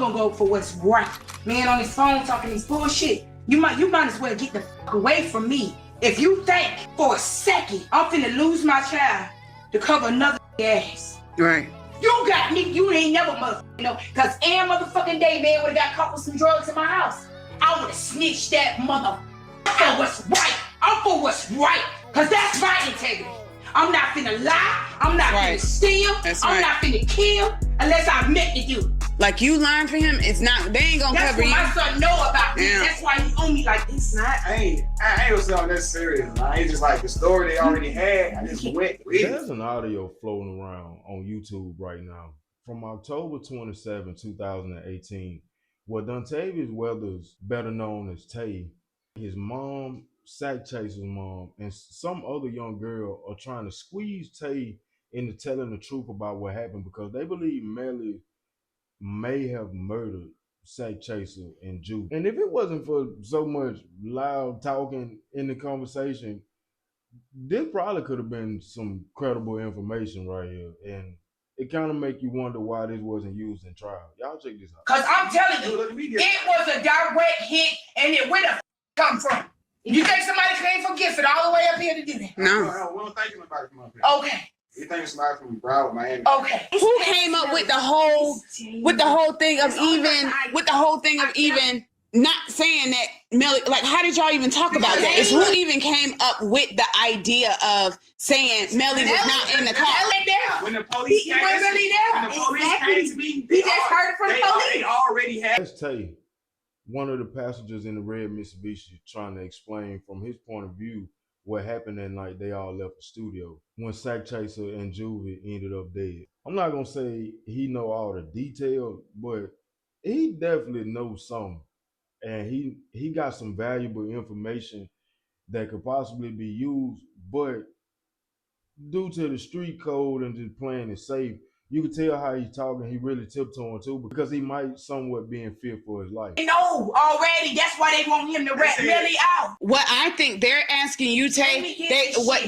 gonna go for what's right. Man on his phone talking this bullshit. You might as well get the fuck away from me. If you think for a second I'm finna lose my child to cover another ass. Right. You got me, you ain't never motherfucking know. Cause every motherfucking day, man, would've got caught with some drugs in my house. I would've snitched that motherfucker for what's right. I'm for what's right. Cause that's my integrity. I'm not finna lie. I'm not finna steal. I'm not finna kill unless I met the dude. Like you lying for him, it's not, they ain't gonna cover you. That's what my son know about me. That's why he owe me like this. I ain't gonna say I'm that serious. It's just like the story they already had. I just went with it. There's an audio floating around on YouTube right now from October 27, 2018, where Dontavious Weathers, better known as Tay, his mom, SAKCHASER's mom, and some other young girl are trying to squeeze Tay into telling the truth about what happened because they believe Melly may have murdered SAKCHASER and Juve. And if it wasn't for so much loud talking in the conversation, this probably could have been some credible information right here. And it kind of make you wonder why this wasn't used in trial. Y'all check this out. Cause I'm telling you, it was a direct hit, and where the come from? You think somebody came from Gifford all the way up here to do that? No. We don't think anybody from up here. Okay. You think somebody from Broward, Miami? Okay. Who came up with the whole thing of even not saying that Melly, like how did y'all even talk about that? It's who even came up with the idea of saying Melly was not in the car? When the police came to me, he just heard it from the police. They already had. Let's tell you, one of the passengers in the red Mitsubishi trying to explain from his point of view what happened that night they all left the studio when SAKCHASER and Juve ended up dead. I'm not gonna say he know all the details, but he definitely knows something. And he got some valuable information that could possibly be used, but due to the street code and just playing it safe, you can tell how he's talking. He really tiptoeing too because he might somewhat be in fear for his life. No, already. That's why they want him to rat Melly out. What I think they're asking you, Tay,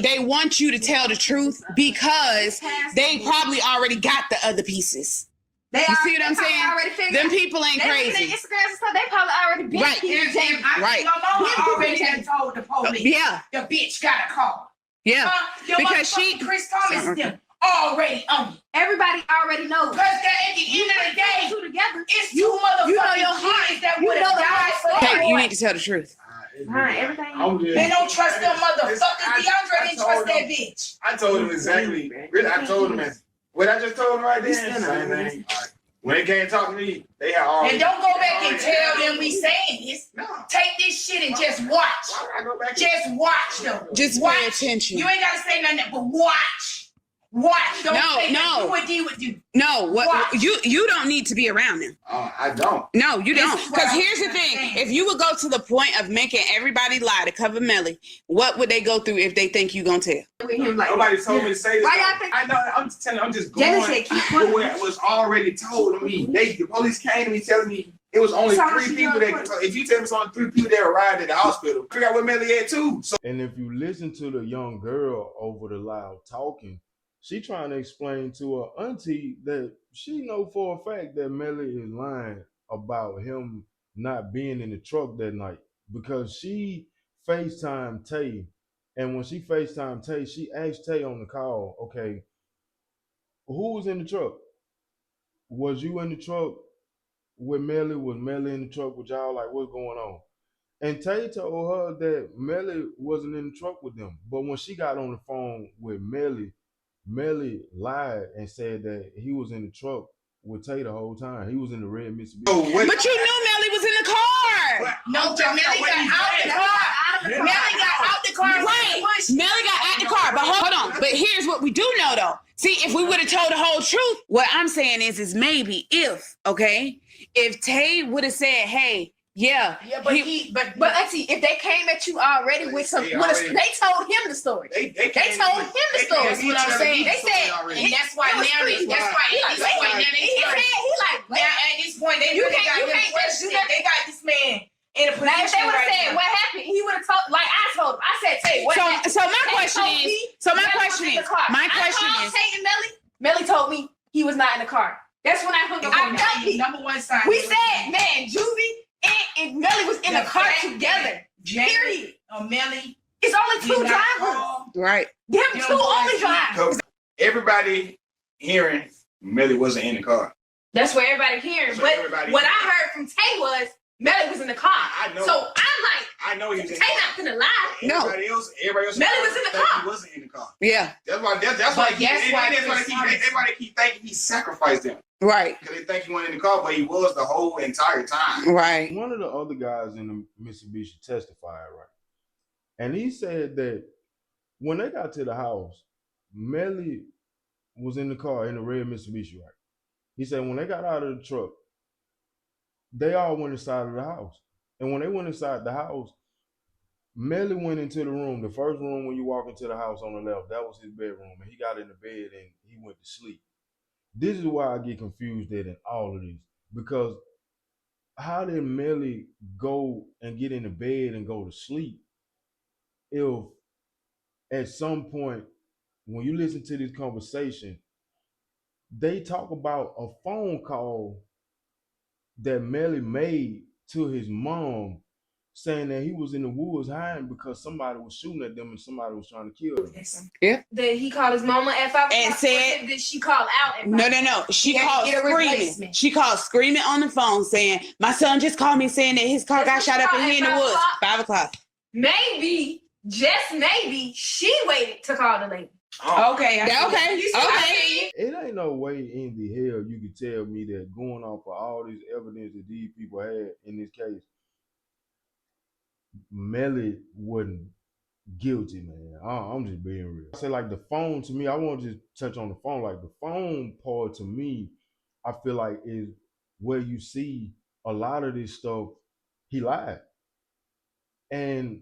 they want you to tell the truth because they probably already got the other pieces. You see what I'm saying? Them people ain't crazy. Instagram and stuff, they probably already been right. I already had told the police. Yeah. The bitch got a call. Yeah. Because Chris Thomas them already on it. Everybody already knows. Because at the end of the day, it's two motherfucking kids that would have died for that. Hey, you need to tell the truth. Everything. They don't trust them motherfuckers. DeAndre didn't trust that bitch. I told him exactly. Really, I told him what I just told him right there. Same thing. When they came talk to me, they had already. And don't go back and tell them we saying this. No. Take this shit and just watch. Why would I go back? Just watch them. Just pay attention. You ain't gotta say nothing, but watch. Watch. Don't say nothing. Do what D would do. No, you don't need to be around them. I don't. No, you don't. Because here's the thing: if you would go to the point of making everybody lie to cover Melly, what would they go through if they think you gonna tell? Nobody told me to say this. I know. I'm just going for what was already told to me. The police came to me telling me it was only 3 people that. If you tell me it's only 3 people that arrived at the hospital, figure out what Melly had too. So. And if you listen to the young girl over the loud talking, she trying to explain to her auntie that she know for a fact that Melly is lying about him not being in the truck that night because she FaceTimed Tay. And when she FaceTimed Tay, she asked Tay on the call, okay, who was in the truck? Was you in the truck with Melly? Was Melly in the truck with y'all? Like, what's going on? And Tay told her that Melly wasn't in the truck with them. But when she got on the phone with Melly lied and said that he was in the truck with Tay the whole time. He was in the red Mitsubishi. But you knew Melly was in the car. No, Melly got out the car. Melly got out the car. Right. Melly got out the car. But hold on. But here's what we do know though. See, if we would have told the whole truth, what I'm saying is maybe if Tay would have said, hey, yeah, but auntie, if they came at you already with some, they told him the story. They told him the story. That's what I'm saying. They said, and that's why now at this point they really got him questioned. They got this man in a position. Now, if they would have said what happened, he would have told. Like I told him, I said, "Hey, what happened?" So my question is, Tay and Melly Melly told me he was not in the car. That's when I hung up on Melly. Number one sign. We said, man, Juvie and Melly was in the car together. Period. Melly. It's only two drivers. Right. Them two only drivers. Everybody hearing Melly wasn't in the car. That's what everybody hearing. But what I heard from Tay was Melly was in the car. I know. So I'm like, I know he was in the Tay car. not gonna lie. Everybody else Melly was in the car. He wasn't in the car. Yeah. That's why everybody keep thinking he sacrificed them. Right. Because they think he went in the car, but he was the whole entire time. Right. One of the other guys in the Mitsubishi testified, right? And he said that when they got to the house, Melly was in the car in the red Mitsubishi, right? He said when they got out of the truck, they all went inside of the house. And when they went inside the house, Melly went into the room, the first room when you walk into the house on the left, that was his bedroom. And he got in the bed and he went to sleep. This is why I get confused in all of this. Because how did Melly go and get in the bed and go to sleep if at some point, when you listen to this conversation, they talk about a phone call that Melly made to his mom saying that he was in the woods hiding because somebody was shooting at them and somebody was trying to kill them. Yeah. That he called his mama at 5 o'clock And said, did she call out at 5 No. She called get a screaming. replacement. She called screaming on the phone saying, my son just called me saying that his car got shot up and he in the woods. 5 o'clock. Maybe, just maybe, she waited to call the lady. Oh. Okay. Okay. It ain't no way in the hell you could tell me that going off of all this evidence that these people had in this case, Melly wasn't guilty, man. I'm just being real. I say like the phone to me, I want to just touch on the phone. Like the phone part to me, I feel like is where you see a lot of this stuff. He lied. And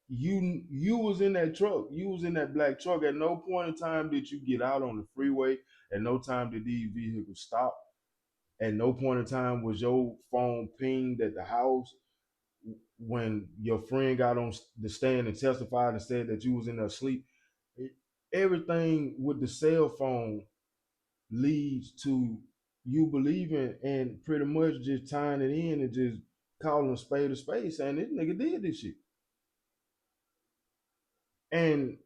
you was in that truck. You was in that black truck. At no point in time did you get out on the freeway. At no time did these vehicles stop. At no point in time was your phone pinged at the house when your friend got on the stand and testified and said that you was in there asleep. Everything with the cell phone leads to you believing and pretty much just tying it in and just calling a spade, saying this nigga did this shit. And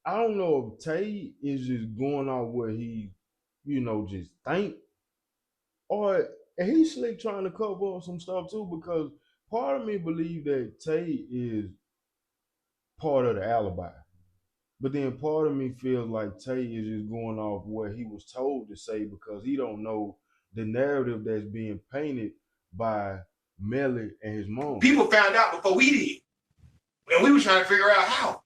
I don't know if Tay is just going off where he, just think, or he's slick trying to cover up some stuff too, because part of me believe that Tay is part of the alibi. But then part of me feels like Tay is just going off what he was told to say because he don't know the narrative that's being painted by Melly and his mom. People found out before we did. And we were trying to figure out how.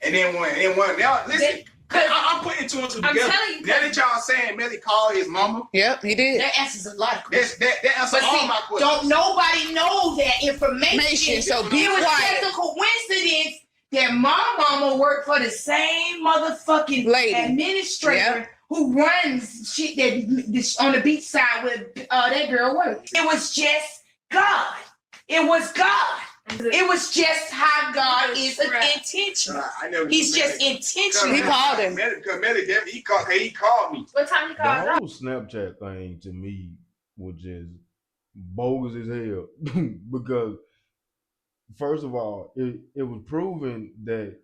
And then now listen, I'm putting two and two together. Telling you, now that y'all saying Melly called his mama. Yep, he did. That answers a lot of questions. That answers all my questions. Don't nobody know that information. So be it was quiet. just a coincidence that my mama worked for the same motherfucking lady administrator who runs shit that on the beach side where that girl works. It was just God. It was God. It was just how God is intentional. He's just intentional. He called him. Because Melly, he called me. What time he The called? whole Snapchat thing to me was just bogus as hell because first of all, it was proven that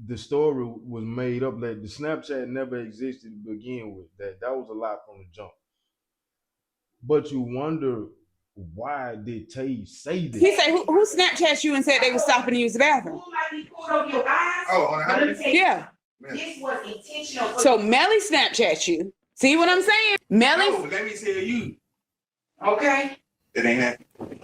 the story was made up, that the Snapchat never existed to begin with. That was a lie from the jump. But you wonder, why did Tay say this? He said, who Snapchat you and said they were stopping to use the bathroom? Who might be pulled over your eyes? Oh, But let me tell you, Yeah. this was intentional. So Melly Snapchat you. See what I'm saying? Melly. No, let me tell you. Okay. It ain't happening.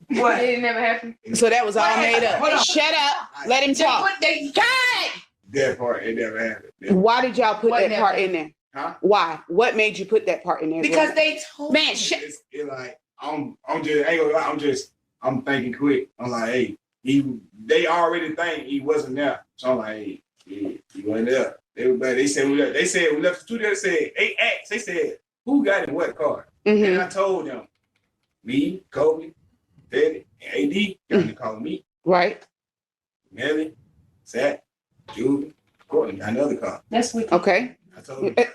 What? It never happened. So that was all What made happened? Hold up. on. Shut up. Let him talk. God! That part, it never happened. Why did y'all put What that never part in there? Huh? Why? What made you put that part in there? Because they told Man, me. shut. It's like I'm just, I ain't gonna lie, I'm thinking quick. I'm like, hey, they already think he wasn't there. So I'm like, hey, he wasn't there. They said we left the studio. They said, they said, who got in what car? Mm-hmm. And I told them, me, Kobe, Teddy, and AD got to call me. Right. Melly, Zach, Julie, Courtney got another car. That's wicked. Okay. I told them,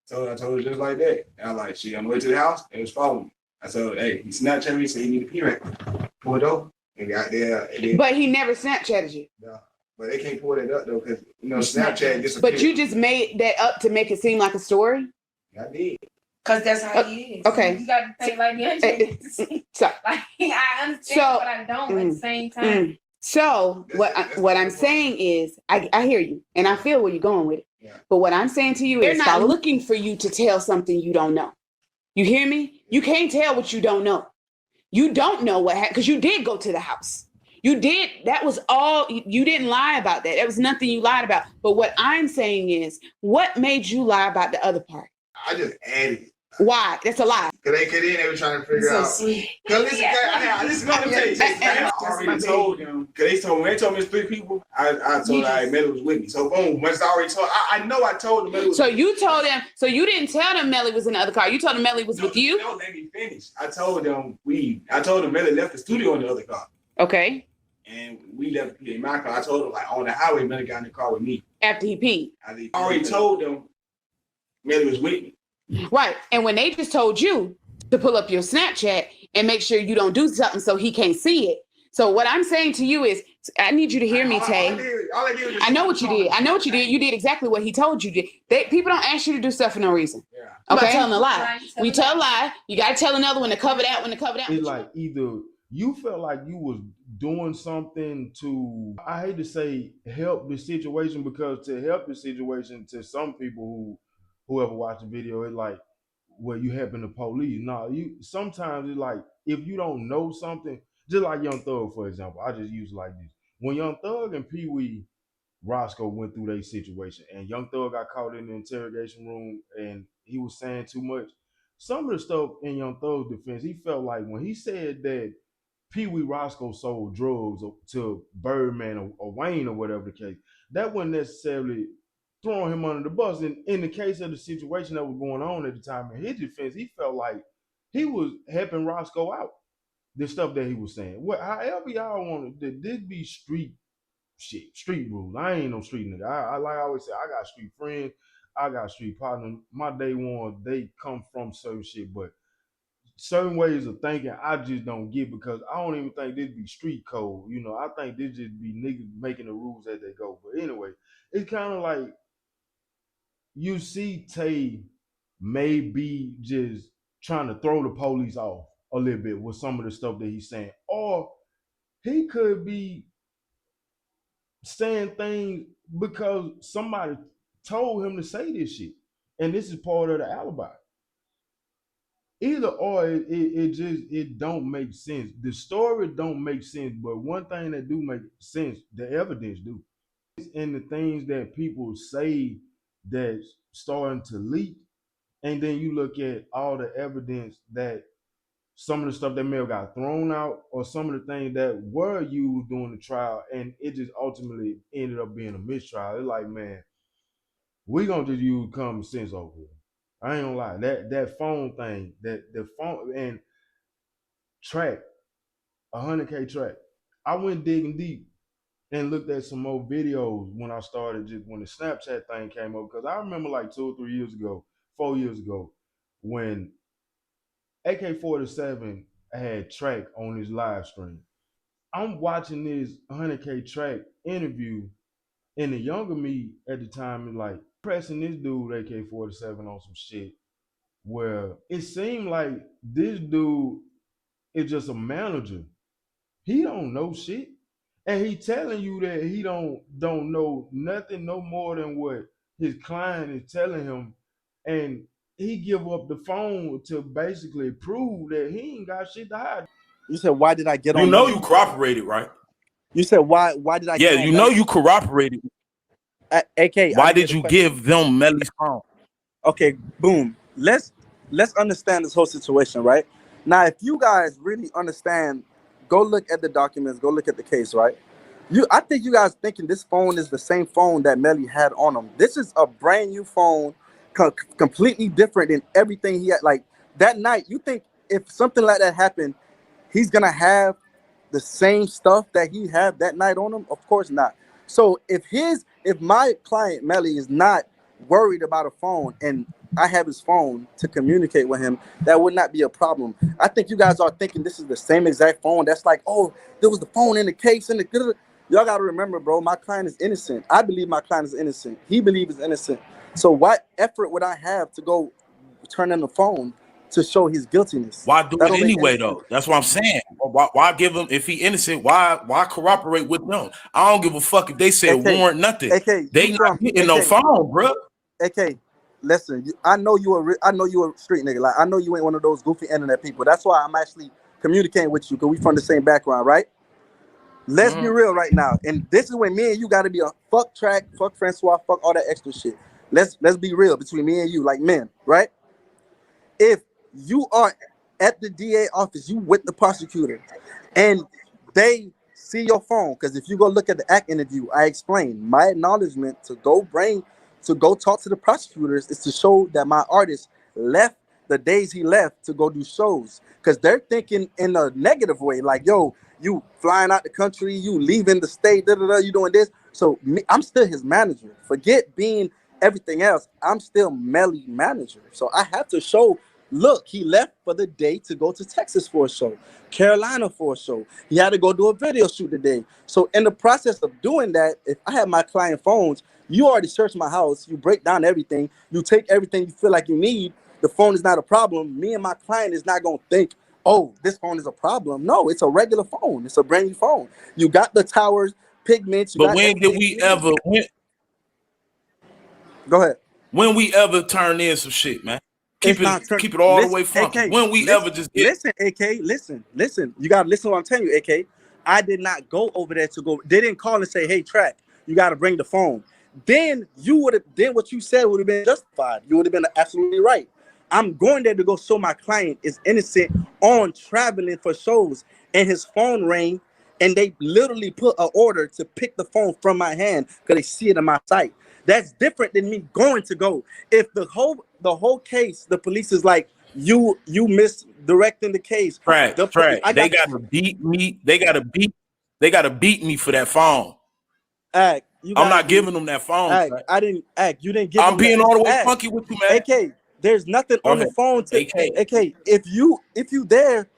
So I told her just like that. And I like, she on the way to the house, and was following me. I told her, hey, he Snapchat me, said he need a P-record. Pull it over. And got there. And then, but he never Snapchatted you. No. But they can't pull that up though, because Snapchat disappeared. But you just made that up to make it seem like a story? I did. Because that's how he is. Okay. You got to think like the So, like, I understand, but I don't at the same time. So what I'm saying is, I hear you, and I feel where you're going with it. Yeah. But what I'm saying to you is, they're not looking for you to tell something you don't know. You hear me? You can't tell what you don't know. You don't know what happened because you did go to the house. You did. That was all. You didn't lie about that. There was nothing you lied about. But what I'm saying is, what made you lie about the other part? I just added it. Why? That's a lie. Because they were trying to figure out. Because listen, I already told them. Because they told me it's 3 people. I told her Melly was with me. So boom, once I already told, I know I told them Melly was. So you told them. So you didn't tell them Melly was in the other car. You told them Melly was with you. No, let me finish. I told them Melly left the studio in the other car. Okay. And we left in my car. I told them like on the highway, Melly got in the car with me. After he peed. I already told them Melly was with me. Right. And when they just told you to pull up your Snapchat and make sure you don't do something so he can't see it. So what I'm saying to you is, I need you to hear me, Tay. I know what you did. I know what you did. You did exactly what he told you to. People don't ask you to do stuff for no reason. Yeah. Okay. Telling a lie. When you tell a lie, you got to tell another one to cover that one to cover that. It's like either you felt like you was doing something to, I hate to say help the situation, because to help the situation to some people whoever watched the video, it's like, well, you helping the police. No, sometimes it's like, if you don't know something, just like Young Thug, for example, I just use it like this. When Young Thug and Pee Wee Roscoe went through their situation, and Young Thug got caught in the interrogation room and he was saying too much, some of the stuff in Young Thug's defense, he felt like when he said that Pee Wee Roscoe sold drugs to Birdman or Wayne or whatever the case, that wasn't necessarily throwing him under the bus. And in the case of the situation that was going on at the time, in his defense, he felt like he was helping Roscoe out. The stuff that he was saying. However y'all want to, this be street shit, street rules. I ain't no street nigga. I like I always say, I got street friends, I got street partners. My day one, they come from certain shit, but certain ways of thinking I just don't get, because I don't even think this be street code. I think this just be niggas making the rules as they go. But anyway, it's kind of like you see Tay may be just trying to throw the police off a little bit with some of the stuff that he's saying. Or he could be saying things because somebody told him to say this shit. And this is part of the alibi. Either or, it don't make sense. The story don't make sense, but one thing that do make sense, the evidence do. And the things that people say that's starting to leak, and then you look at all the evidence that some of the stuff that may have got thrown out, or some of the things that were used during the trial, and it just ultimately ended up being a mistrial. It's like, man, we gonna just use common sense over here. I ain't gonna lie. That phone thing, the phone and track, 100K track. I went digging deep and looked at some more videos when I started, just when the Snapchat thing came up, because I remember like 2 or 3 years ago, 4 years ago, when AK-47 had track on his live stream. I'm watching this 100K track interview, and the younger me at the time is like pressing this dude AK-47 on some shit where it seemed like this dude is just a manager. He don't know shit. And he telling you that he don't know nothing no more than what his client is telling him. And he give up the phone to basically prove that he ain't got shit to hide. You said, why did I get on? You know you cooperated, right? You said, why did I Yeah, get on you know you cooperated. AK, why did you give them Melly's phone? Okay, boom. Let's understand this whole situation, right? Now, if you guys really understand, go look at the documents, go look at the case, right? I think you guys thinking this phone is the same phone that Melly had on him. This is a brand new phone, completely different than everything he had. Like that night, you think if something like that happened, he's gonna have the same stuff that he had that night on him? Of course not. So if my client Melly is not worried about a phone and I have his phone to communicate with him, that would not be a problem. I think you guys are thinking this is the same exact phone. That's like, oh, there was the phone in the case and the. Y'all got to remember, bro, my client is innocent. I believe my client is innocent. He believes he's innocent. So what effort would I have to go turn in the phone to show his guiltiness? Why do it anyway, though? That's what I'm saying. Why give him, if he innocent, why cooperate with them? I don't give a fuck if they said warrant nothing. They not getting no phone, bro. AK, listen, I know you a street nigga. Like, I know you ain't one of those goofy internet people. That's why I'm actually communicating with you, because we from the same background, right? Let's be real right now. And this is when me and you got to be a fuck Track, fuck Francois, fuck all that extra shit. Let's be real between me and you, like men, right? If you are at the DA office, you with the prosecutor, and they see your phone, because if you go look at the act interview, I explained my acknowledgement to go talk to the prosecutors is to show that my artist left the days he left to go do shows, because they're thinking in a negative way, like, yo, you flying out the country, you leaving the state, you doing this. So I'm still his manager. Forget being everything else. I'm still Melly manager. So I have to show, look, he left for the day to go to Texas for a show, Carolina for a show. He had to go do a video shoot today. So in the process of doing that, if I have my client phones, you already search my house, you break down everything, you take everything you feel like you need, the phone is not a problem. Me and my client is not going to think, oh, this phone is a problem. No, it's a regular phone. It's a brand new phone. You got the towers, pigments. But when did we ever? Go ahead. When we ever turn in some shit, man? Keep it all the way funky. AK, when we ever just get... Listen, AK, listen. You got to listen to what I'm telling you, AK. I did not go over there to go. They didn't call and say, hey, Track, you got to bring the phone. Then what you said would have been justified. You would have been absolutely right. I'm going there to go show my client is innocent on traveling for shows, and his phone rang, and they literally put an order to pick the phone from my hand because they see it in my sight. That's different than me going to go. If the whole case, the police is like, you misdirecting the case. Right. They gotta beat me. They gotta beat me for that phone. I'm not giving them that phone. I didn't act. You didn't give. I'm being all the way funky with you, man. AK, there's nothing on the phone to AK. If you there,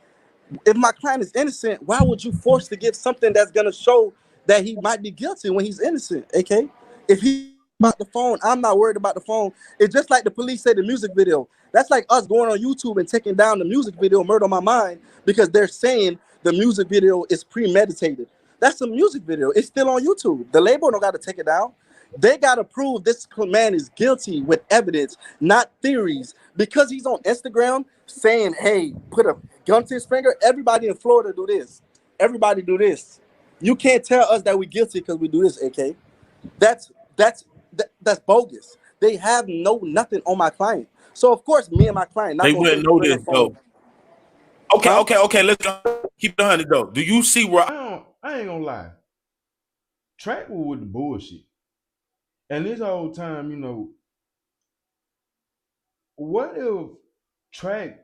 if my client is innocent, why would you force to give something that's gonna show that he might be guilty when he's innocent? AK, if he about the phone, I'm not worried about the phone. It's just like the police say the music video. That's like us going on YouTube and taking down the music video, Murder on My Mind, because they're saying the music video is premeditated. That's a music video. It's still on YouTube. The label don't got to take it down. They got to prove this man is guilty with evidence, not theories. Because he's on Instagram saying, hey, put a gun to his finger. Everybody in Florida do this. Everybody do this. You can't tell us that we're guilty because we do this, AK. That's bogus. They have nothing on my client. So of course, me and my client, they wouldn't know this though. Okay. Let's keep the 100 though. Do you see where I ain't gonna lie. Track was with the bullshit. And this whole time, what if Track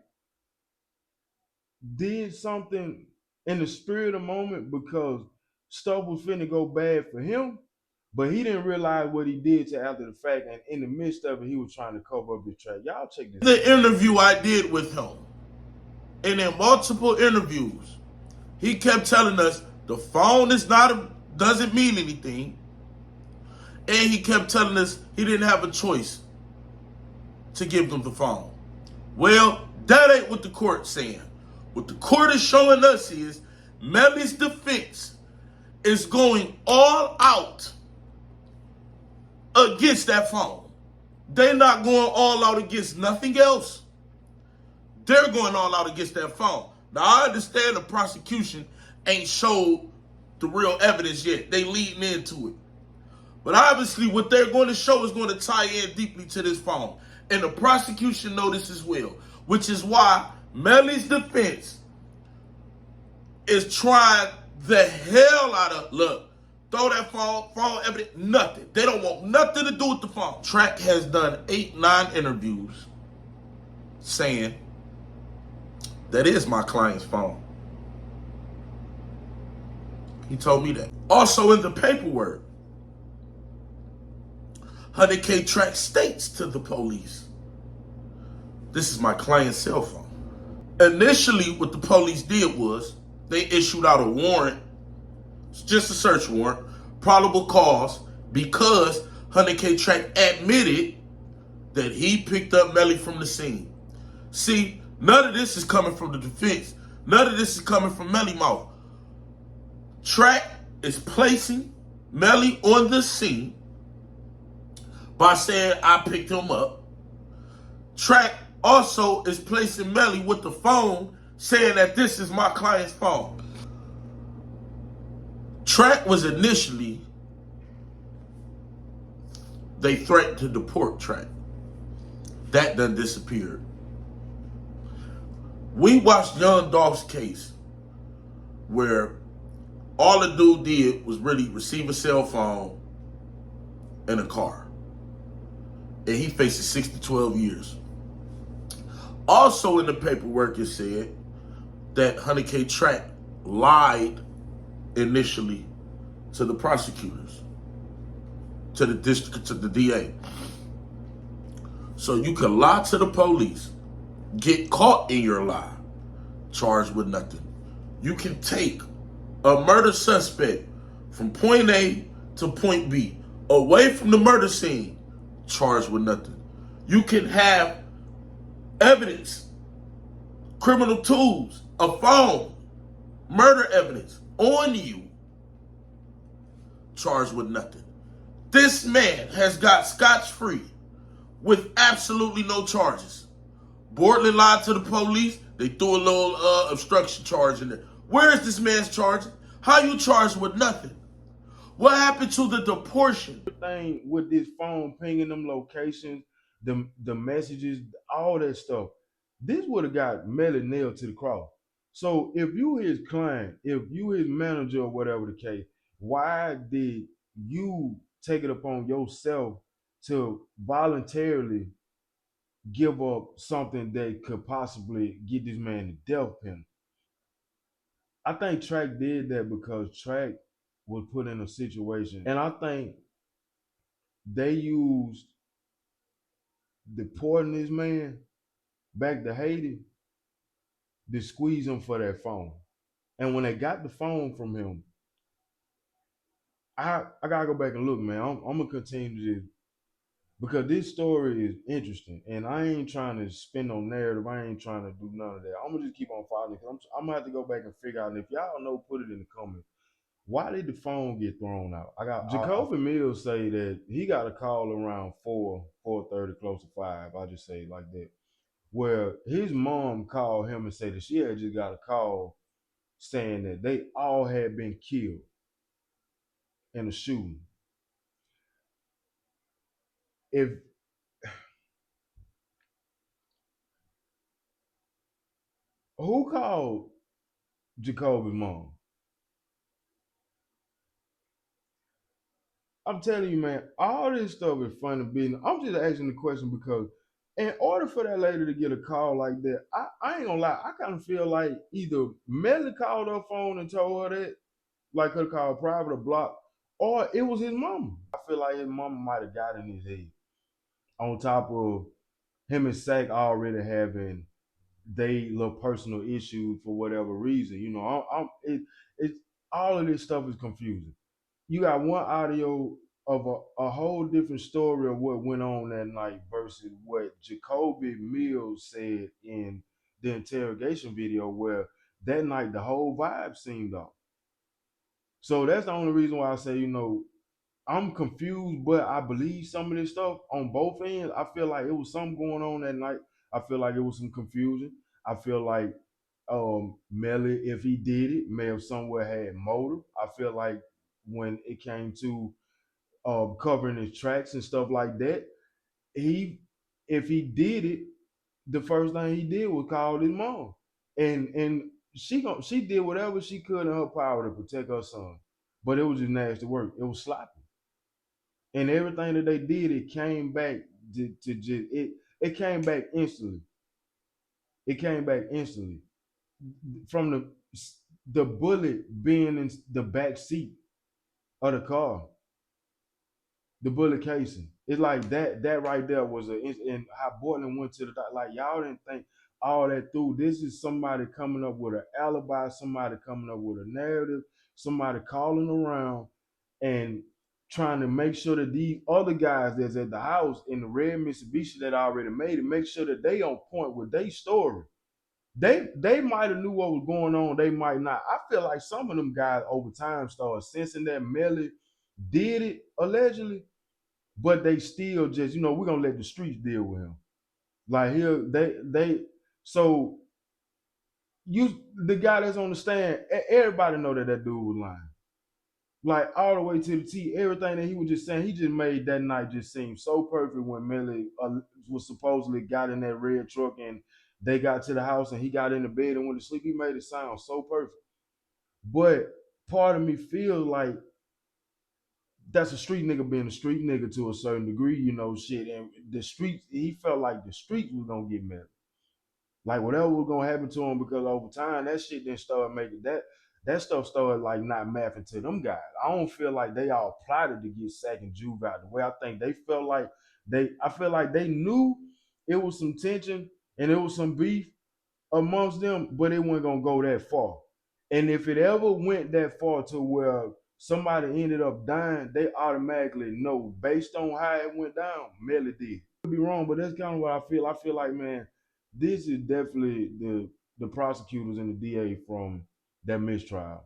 did something in the spirit of the moment because stuff was finna go bad for him, but he didn't realize what he did to after the fact, and in the midst of it, he was trying to cover up his track. Y'all check this. The interview I did with him, and in multiple interviews, he kept telling us the phone doesn't mean anything. And he kept telling us he didn't have a choice to give them the phone. Well, that ain't what the court's saying. What the court is showing us is Melly's defense is going all out against that phone. They're not going all out against nothing else. They're going all out against that phone. Now, I understand the prosecution ain't showed the real evidence yet. They leading into it. But obviously what they're going to show is going to tie in deeply to this phone. And the prosecution know this as well. Which is why Melly's defense is trying the hell out of, look, throw that phone evidence, nothing. They don't want nothing to do with the phone. Track has done 8-9 interviews saying that is my client's phone. He told me that. Also in the paperwork, 100K Track states to the police, this is my client's cell phone. Initially, what the police did was they issued out a warrant, just a search warrant, probable cause, because 100K Track admitted that he picked up Melly from the scene. See, none of this is coming from the defense. None of this is coming from Melly mouth. Track is placing Melly on the scene by saying, I picked him up. Track also is placing Melly with the phone, saying that this is my client's phone. Track was initially, they threatened to deport Track. That done disappeared. We watched Young Dolph's case where all the dude did was really receive a cell phone and a car. And he faces 6 to 12 years. Also in the paperwork, it said that 100K Track lied initially to the prosecutors, to the district, to the DA. So you can lie to the police, get caught in your lie, charged with nothing. You can take a murder suspect from point A to point B, away from the murder scene, charged with nothing. You can have evidence, criminal tools, a phone, murder evidence on you, charged with nothing. This man has got scotch-free with absolutely no charges. Bortland lied to the police. They threw a little obstruction charge in there. Where is this man's charging? How you charged with nothing? What happened to the deportation? Thing with this phone pinging them locations, the messages, all that stuff. This would have got Melly nailed to the cross. So if you his client, if you his manager or whatever the case, why did you take it upon yourself to voluntarily give up something that could possibly get this man the death penalty? I think Track did that because Track was put in a situation, and I think they used deporting this man back to Haiti to squeeze him for that phone. And when they got the phone from him, I gotta go back and look, man. I'm gonna continue this because this story is interesting, and I ain't trying to spin no narrative. I ain't trying to do none of that. I'm gonna just keep on following. I'm gonna have to go back and figure out. And if y'all know, put it in the comments. Why did the phone get thrown out? I got Jacoby Mills say that he got a call around 4:30, close to 5. I just say it like that, where his mom called him and said that she had just got a call saying that they all had been killed in a shooting. If who called Jacoby's mom? I'm telling you, man, all this stuff is funny business. I'm just asking the question because in order for that lady to get a call like that, I ain't gonna lie, I kind of feel like either Melly called her phone and told her that, like her call private or block, or it was his mama. I feel like his mama might have got in his head. On top of him and SAK already having they little personal issues for whatever reason, you know, it's all of this stuff is confusing. You got one audio of a whole different story of what went on that night versus what Jacoby Mills said in the interrogation video, where that night the whole vibe seemed off. So that's the only reason why I say, you know, I'm confused, but I believe some of this stuff on both ends. I feel like it was something going on that night. I feel like it was some confusion. I feel like Melly, if he did it, may have somewhere had motive. I feel like when it came to covering his tracks and stuff like that, if he did it, the first thing he did was call his mom, and she did whatever she could in her power to protect her son, but it was just nasty work. It was sloppy, and everything that they did, it came back to just it came back instantly. It came back instantly from the bullet being in the back seat of the car. The bullet casing. It's like that right there was and how Portland went to the like y'all didn't think all that through. This is somebody coming up with an alibi, somebody coming up with a narrative, somebody calling around and trying to make sure that these other guys that's at the house in the red Mitsubishi that already made it, make sure that they on point with their story. They might have knew what was going on, they might not. I feel like some of them guys over time started sensing that Melly did it allegedly, but they still just, we're gonna let the streets deal with him. Like here, so the guy that's on the stand, everybody know that dude was lying. Like all the way to the T, everything that he was just saying, he just made that night just seem so perfect when Melly was supposedly got in that red truck and they got to the house and he got in the bed and went to sleep. He made it sound so perfect. But part of me feels like that's a street nigga being a street nigga to a certain degree, shit. And the streets, he felt like the streets was gonna get Melly. Like whatever was gonna happen to him, because over time that shit didn't start making that stuff started like not mapping to them guys. I don't feel like they all plotted to get Sack and Juve out the way. I think they felt like I feel like they knew it was some tension and it was some beef amongst them, but it wasn't gonna go that far. And if it ever went that far to where somebody ended up dying, they automatically know based on how it went down, Melly did. Could be wrong, but that's kind of what I feel. I feel like, man, this is definitely the prosecutors and the DA from that mistrial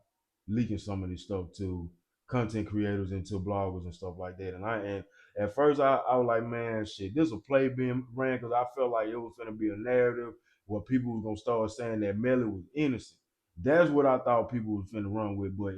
leaking some of this stuff to content creators and to bloggers and stuff like that. And at first I was like, man, shit, this is a play being ran, because I felt like it was gonna be a narrative where people was gonna start saying that Melly was innocent. That's what I thought people was finna run with. But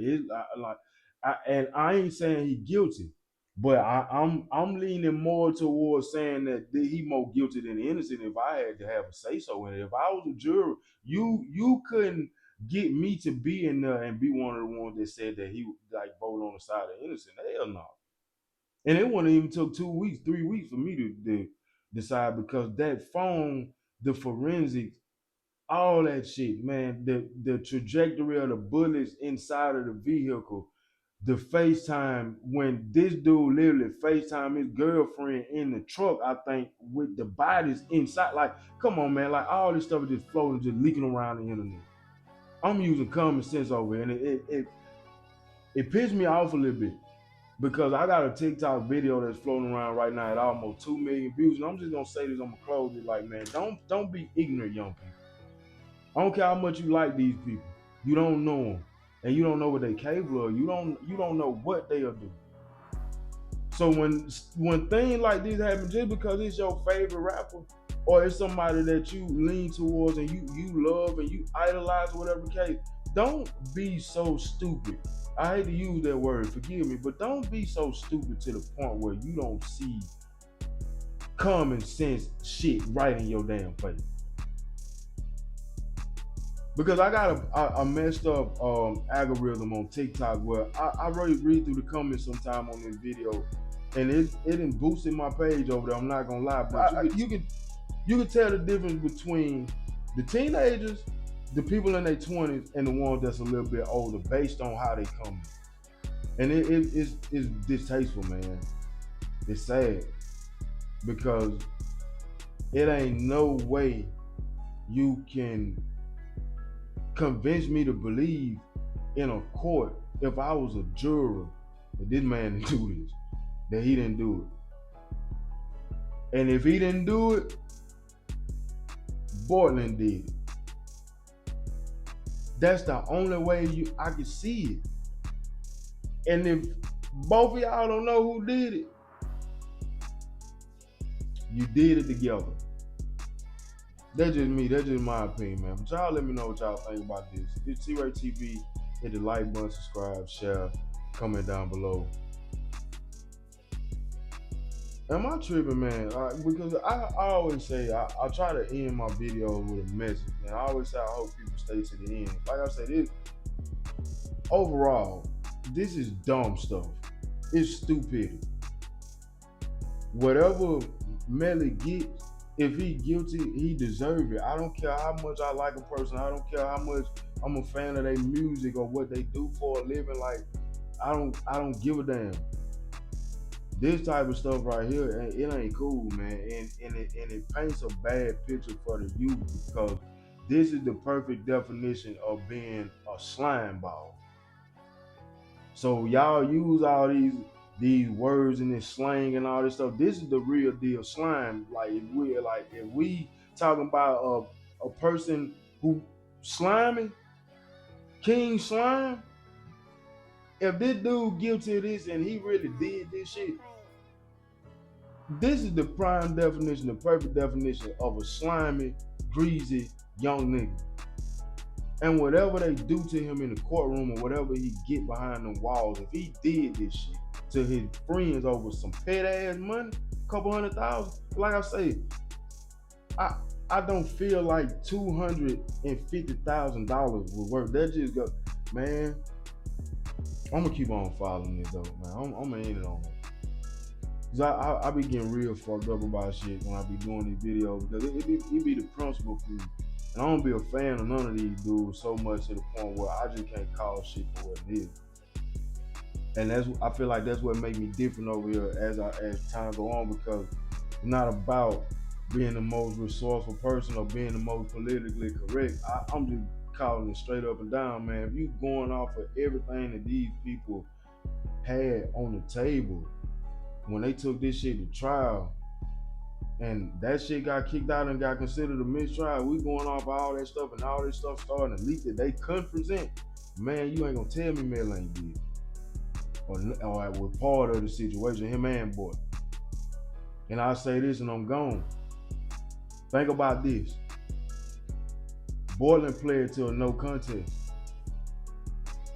I ain't saying he guilty, but I'm leaning more towards saying that he more guilty than innocent. If I had to have a say so in it, if I was a juror, you couldn't get me to be in there and be one of the ones that said that he like voted on the side of innocent. Hell no. And it wouldn't even took 2 weeks, 3 weeks for me to decide, because that phone, the forensics, all that shit, man, the trajectory of the bullets inside of the vehicle, the FaceTime, when this dude literally FaceTime his girlfriend in the truck, I think, with the bodies inside. Like, come on, man, like all this stuff is just floating, just leaking around the internet. I'm using common sense over here, and it pissed me off a little bit, because I got a TikTok video that's floating around right now at almost 2 million views, and I'm just gonna say this, I'm gonna close it like, man, don't be ignorant, young people. I don't care how much you like these people. You don't know them, and you don't know what they capable of. You don't know what they'll do. So when things like this happen, just because it's your favorite rapper or it's somebody that you lean towards and you love and you idolize, whatever case, don't be so stupid. I hate to use that word, forgive me, but don't be so stupid to the point where you don't see common sense shit right in your damn face. Because I got a messed up algorithm on TikTok where I read through the comments sometime on this video, and it didn't boosted my page over there. I'm not gonna lie, but you can tell the difference between the teenagers, the people in their 20s, and the ones that's a little bit older based on how they come. And it's distasteful, man. It's sad, because it ain't no way you can convince me to believe in a court, if I was a juror, that this man didn't do this, that he didn't do it. And if he didn't do it, Portland did it. That's the only way I can see it. And if both of y'all don't know who did it, you did it together. That's just me. That's just my opinion, man. But y'all let me know what y'all think about this. It's T-RaeTv. Hit the like button, subscribe, share, comment down below. Am I tripping, man? Because I always say, I try to end my videos with a message. And I always say I hope people stay to the end. Like I said, overall, this is dumb stuff. It's stupidity. Whatever Melly gets, if he guilty, he deserves it. I don't care how much I like a person. I don't care how much I'm a fan of their music or what they do for a living. Like, I don't give a damn. this type of stuff right here, it ain't cool, man. And it paints a bad picture for the youth, because this is the perfect definition of being a slime ball. So y'all use all these words and this slang and all this stuff. This is the real deal slime. Like if we talking about a person who slimy, King Slime, if this dude guilty of this and he really did this shit, this is the prime definition, the perfect definition of a slimy, greasy young nigga. And whatever they do to him in the courtroom or whatever he get behind them walls, if he did this shit to his friends over some pet ass money, couple $100,000, like I say, I don't feel like $250,000 would work. That just go, man. I'm gonna keep on following this though, man. I'm gonna end it on that. Cause I be getting real fucked up about shit when I be doing these videos, because it be the principle for me. And I don't be a fan of none of these dudes so much to the point where I just can't call shit for what it is. And I feel like that's what make me different over here as time go on, because it's not about being the most resourceful person or being the most politically correct. I'm just calling it straight up and down, man. If you going off of everything that these people had on the table when they took this shit to trial, and that shit got kicked out and got considered a mistrial, we going off all that stuff, and all this stuff starting to leak that they couldn't present, man, you ain't gonna tell me Melly ain't did. Or was part of the situation, him and Boy. And I'll say this and I'm gone. Think about this. Borland pled to a no contest.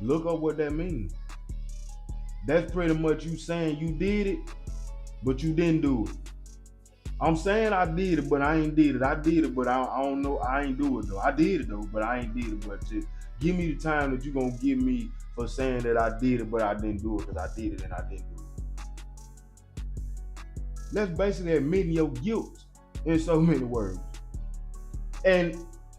Look up what that means. That's pretty much you saying you did it, but you didn't do it. I'm saying I did it, but I ain't did it. I did it, but I don't know. I ain't do it though. I did it though, but I ain't did it. But just give me the time that you gonna give me for saying that I did it, but I didn't do it, because I did it and I didn't do it. That's basically admitting your guilt in so many words. And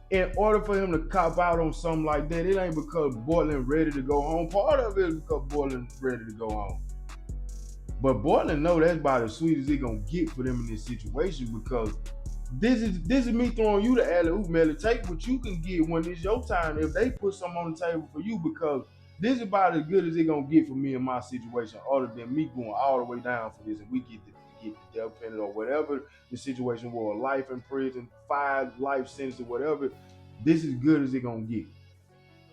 in order for him to cop out on something like that, it ain't because Borland ready to go home. Part of it is because Borland ready to go home. But Borland know that's about as sweet as it gonna get for them in this situation, because this is me throwing you the alley-oop, Melly. Take what you can get when it's your time if they put something on the table for you, because this is about as good as it gonna get for me in my situation, other than me going all the way down for this and we get the death penalty or whatever the situation was, life in prison, 5 life sentences, whatever. This is good as it gonna get.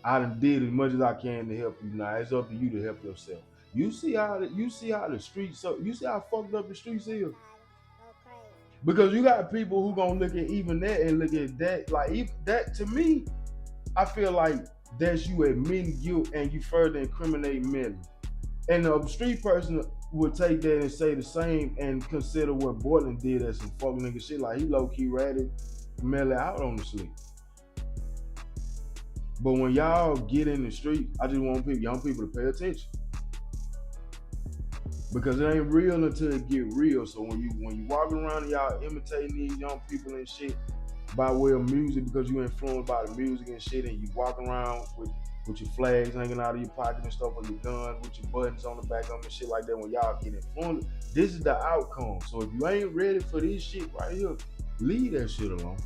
I done did as much as I can to help you. Now it's up to you to help yourself. You see how the streets, so you see how fucked up the streets is. Because you got people who gonna look at even that and look at that, like even that, to me, I feel like that's you admitting guilt and you further incriminating Melly. And the street person would take that and say the same and consider what Borland did as some fuck nigga shit. Like he low-key ratted Melly out on the sleep. But when y'all get in the street, I just want young people to pay attention. Because it ain't real until it get real. So when you walking around and y'all imitating these young people and shit by way of music, because you influenced by the music and shit, and you walk around with your flags hanging out of your pocket and stuff on your gun, with your buttons on the back of them and shit like that, when y'all get influenced, this is the outcome. So if you ain't ready for this shit right here, leave that shit alone.